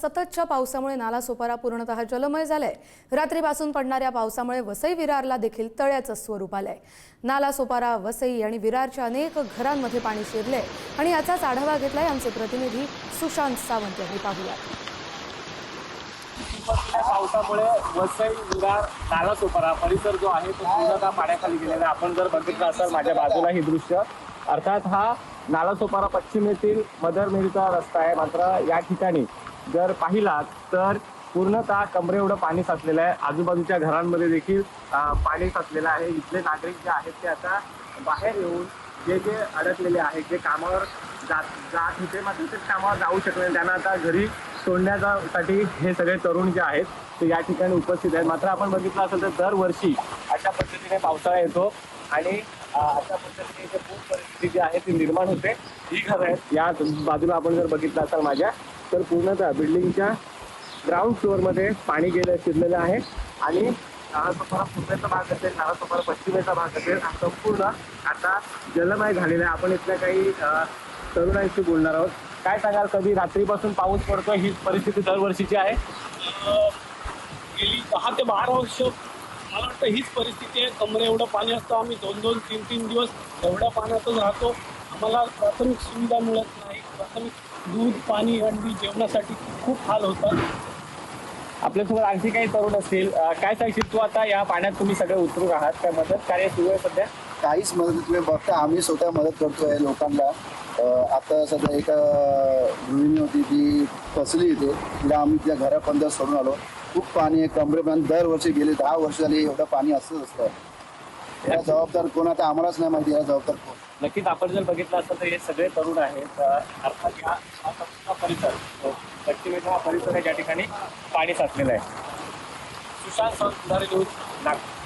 सततच्या पावसामुळे नालासोपारा पूर्णतः जलमय झालाय। रात्रीपासून पडणाऱ्या पावसामुळे वसई विरारला देखील तळ्याचं स्वरूप आलंय। नालासोपारा, वसई आणि विरारच्या अनेक घरांमध्ये पाणी शिरले आणि याचाच आढावा घेतलाय आमचे प्रतिनिधी सुशांत सावंत यांनी। पाहूया। पावसामुळे वसई, विरार, नालासोपारा परिसर जो आहे तो पूर्णतः पाण्याखाली गेलेला आहे। आपण जर बघितलं असाल माझ्या बाजूला ही दृश्य, अर्थात हा नालासोपारा पश्चिमेतील मदरमेरीचा रस्ता आहे। मात्र या ठिकाणी जर पाहिलात तर पूर्णतः कमरे एवढं पाणी साचलेलं आहे। आजूबाजूच्या घरांमध्ये देखील पाणी साचलेलं आहे। इथले नागरिक जे आहेत ते आता बाहेर येऊन जे अडकलेले आहेत, जे कामावर जात होते मात्र ते कामावर जाऊ शकले नाही, त्यांना आता घरी सोडण्यासाठी हे सगळे तरुण जे आहेत ते या ठिकाणी उपस्थित आहेत। मात्र आपण बघितलं असेल तर दरवर्षी अशा पद्धतीने पावसाळा येतो आणि अशा पद्धतीने इथे पूर परिस्थिती जी आहे ती निर्माण होते। ही घरं आहेत या बाजूला आपण जर बघितलं असाल माझ्या, तर पूर्णतः बिल्डिंगच्या ग्राउंड फ्लोअरमध्ये पाणी शिरलेलं आहे आणि नालासोपारा पूर्वेचा भाग असेल, नालासोपारा पश्चिमेचा भाग असेल, हा संपूर्ण आता जलमय झालेला आहे। आपण इथल्या काही तरुणांशी बोलणार आहोत। काय सांगाल, कधी रात्रीपासून पाऊस पडतो, ही परिस्थिती दरवर्षीची आहे? गेली 10 ते 12 वर्ष मला वाटतं हीच परिस्थिती आहे। कमरे एवढं पाणी असतं, आम्ही 2-2, 3-3 दिवस एवढ्या पाण्यातच राहतो। आम्हाला प्राथमिक सुविधा मिळत नाही। प्राथमिक दूध, पाणी, अंडी, जेवणासाठी खूप हाल होतात। आपल्यासोबत आणखी काही तरुण असतील, काय सांगशील तू? आता या पाण्यात तुम्ही सगळे उतरून आहात, काय मदत कार्य सुरू आहे सध्या? काहीच मदत तुम्ही बघता, आम्ही स्वतः मदत करतोय लोकांना। आता सध्या एक गृहिणी होती ती फसली होती, तिला आम्ही तिच्या घरापर्यंत सोडून आलो। खूप पाणी आहे कमरेपर्यंत, दरवर्षी गेले 10 वर्ष झाली एवढं पाणी असंच असतं। याला जबाबदार कोण आता आम्हालाच नाही माहिती, याला जबाबदार कोण। नक्कीच आपण जर बघितलं असतं तर हे सगळे तरुण आहेत। अर्थात हा संपूर्ण परिसर पश्चिमेचा हा परिसर आहे ज्या ठिकाणी पाणी साचलेलं आहे। सुशांत सावंत, न्यूज, नागपूर।